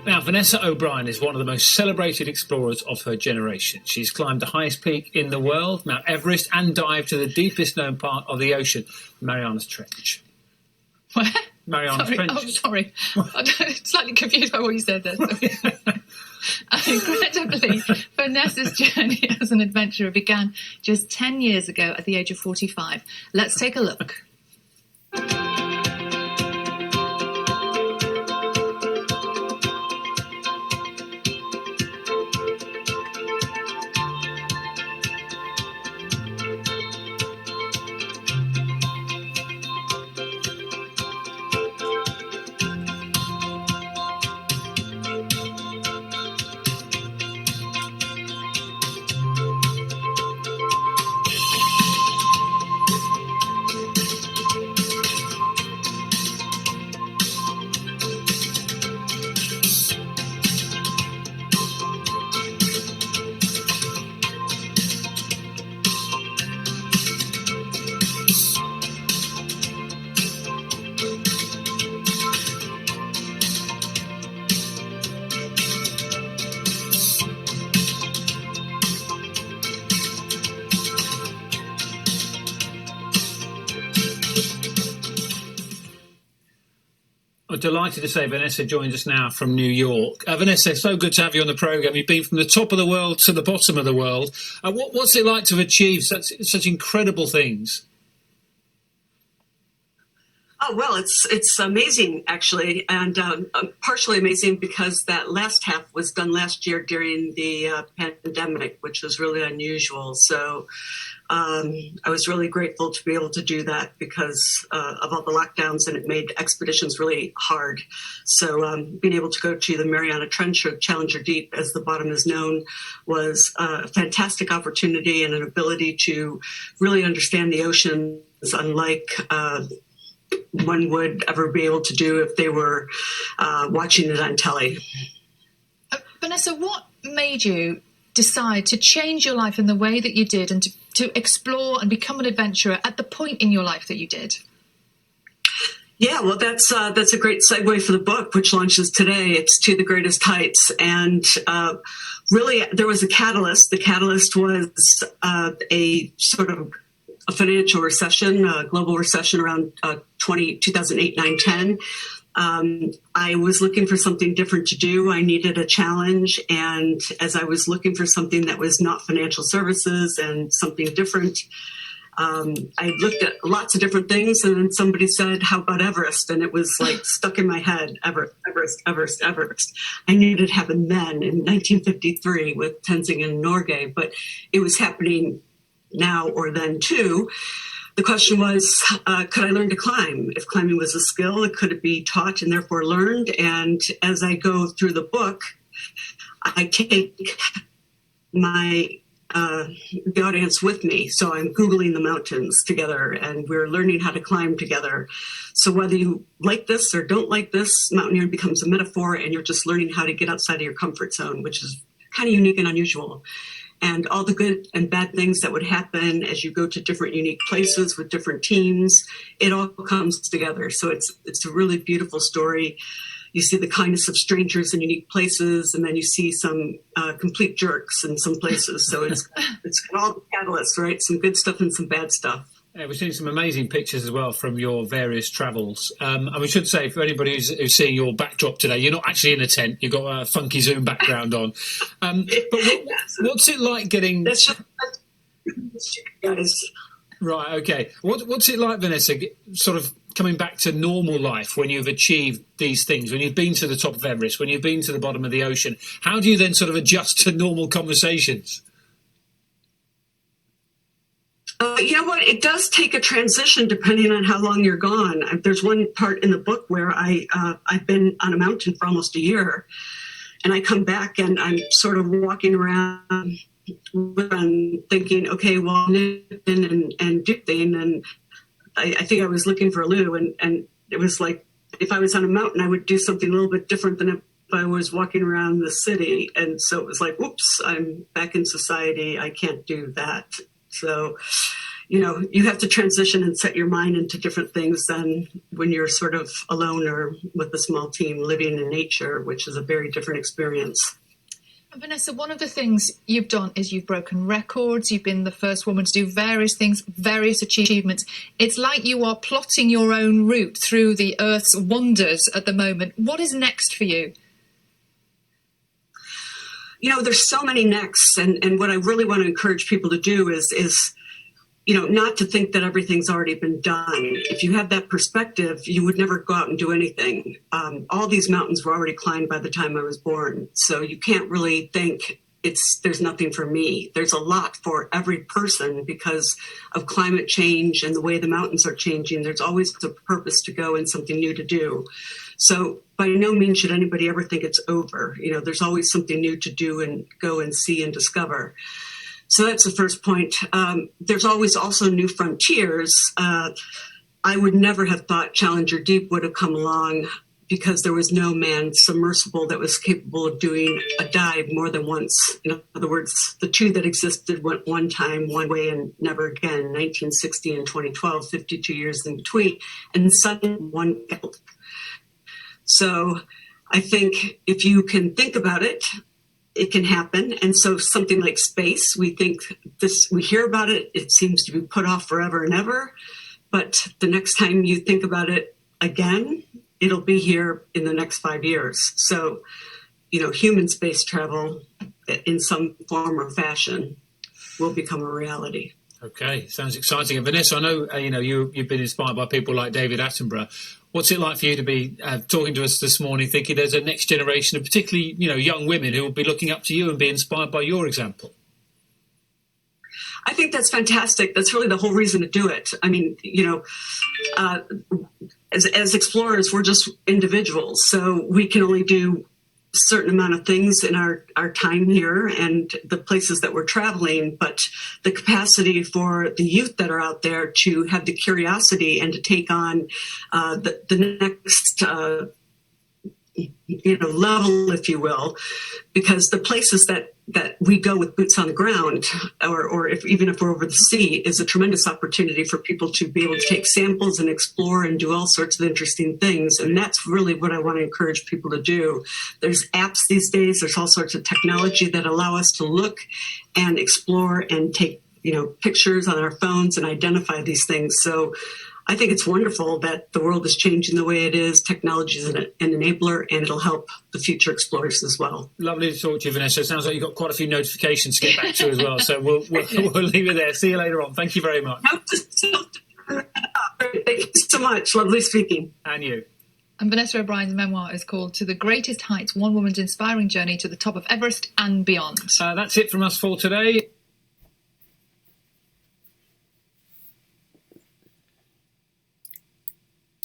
Now, Vanessa O'Brien is one of the most celebrated explorers of her generation. She's climbed the highest peak in the world, Mount Everest, and dived to the deepest known part of the ocean, Mariana's Trench. Where? Mariana's Sorry. Trench. Oh, sorry. I'm slightly confused by what you said there. Incredibly, Vanessa's journey as an adventurer began just 10 years ago at the age of 45. Let's take a look. I'm delighted to say Vanessa joins us now from New York. Vanessa, so good to have you on the programme. You've been from the top of the world to the bottom of the world. What's it like to have achieved such incredible things? Oh, well, it's amazing, actually, and partially amazing because that last half was done last year during the pandemic, which was really unusual. So I was really grateful to be able to do that because of all the lockdowns, and it made expeditions really hard. So being able to go to the Mariana Trench, or Challenger Deep, as the bottom is known, was a fantastic opportunity and an ability to really understand the oceans, unlike one would ever be able to do if they were watching it on telly. Vanessa, what made you decide to change your life in the way that you did and to explore and become an adventurer at the point in your life that you did? Yeah, well, that's a great segue for the book, which launches today. It's To the Greatest Heights. And really, there was a catalyst. The catalyst was a sort of a financial recession, a global recession around 2008, 9, 10. I was looking for something different to do. I needed a challenge. And as I was looking for something that was not financial services and something different, I looked at lots of different things. And then somebody said, how about Everest? And it was like stuck in my head, Everest. I knew it happened then in 1953 with Tenzing and Norgay, but it was happening now or then too. The question was, could I learn to climb? If climbing was a skill, could it be taught and therefore learned? And as I go through the book, I take the audience with me. So I'm Googling the mountains together, and we're learning how to climb together. So whether you like this or don't like this, mountaineering becomes a metaphor, and you're just learning how to get outside of your comfort zone, which is kind of unique and unusual. And all the good and bad things that would happen as you go to different unique places with different teams, it all comes together. So it's a really beautiful story. You see the kindness of strangers in unique places, and then you see some complete jerks in some places. So it's got all the catalysts, right? Some good stuff and some bad stuff. Yeah, we've seen some amazing pictures as well from your various travels. And we should say, for anybody who's seeing your backdrop today, you're not actually in a tent. You've got a funky Zoom background on. But what's it like getting... That's just... guys. Right, okay. What's it like, Vanessa, sort of coming back to normal life when you've achieved these things, when you've been to the top of Everest, when you've been to the bottom of the ocean? How do you then sort of adjust to normal conversations? You know what? It does take a transition depending on how long you're gone. There's one part in the book where I've been on a mountain for almost a year, and I come back and I'm sort of walking around and thinking, okay, well, nipping and dipping, and I think I was looking for a loo, and it was like if I was on a mountain, I would do something a little bit different than if I was walking around the city, and so it was like, whoops, I'm back in society. I can't do that. So, you have to transition and set your mind into different things than when you're sort of alone or with a small team living in nature, which is a very different experience. Vanessa, one of the things you've done is you've broken records. You've been the first woman to do various things, various achievements. It's like you are plotting your own route through the Earth's wonders at the moment. What is next for you? There's so many next, and what I really want to encourage people to do is not to think that everything's already been done. If you had that perspective, you would never go out and do anything. All these mountains were already climbed by the time I was born. So you can't really think there's nothing for me. There's a lot for every person because of climate change and the way the mountains are changing. There's always a purpose to go and something new to do. So by no means should anybody ever think it's over. There's always something new to do and go and see and discover. So that's the first point. There's always also new frontiers. I would never have thought Challenger Deep would have come along because there was no manned submersible that was capable of doing a dive more than once. In other words, the two that existed went one time, one way, and never again, 1960 and 2012, 52 years in between, and suddenly one failed. So I think if you can think about it, it can happen. And so something like space, we hear about it, it seems to be put off forever and ever. But the next time you think about it again, it'll be here in the next 5 years. So, human space travel in some form or fashion will become a reality. Okay, sounds exciting. And Vanessa, I know you've been inspired by people like David Attenborough. What's it like for you to be talking to us this morning, thinking there's a next generation of particularly young women who will be looking up to you and be inspired by your example? I think that's fantastic. That's really the whole reason to do it. I mean, as explorers, we're just individuals, so we can only do certain amount of things in our time here and the places that we're traveling, but the capacity for the youth that are out there to have the curiosity and to take on the next level, if you will, because the places that we go with boots on the ground, or even if we're over the sea, is a tremendous opportunity for people to be able to take samples and explore and do all sorts of interesting things. And that's really what I want to encourage people to do. There's apps these days. There's all sorts of technology that allow us to look and explore and take, pictures on our phones and identify these things. So I think it's wonderful that the world is changing the way it is. Technology is an enabler, and it'll help the future explorers as well. Lovely to talk to you, Vanessa. It sounds like you've got quite a few notifications to get back to as well. So we'll leave it there. See you later on. Thank you very much. Thank you so much. Lovely speaking. And you. And Vanessa O'Brien's memoir is called To the Greatest Heights, One Woman's Inspiring Journey to the Top of Everest and Beyond. That's it from us for today.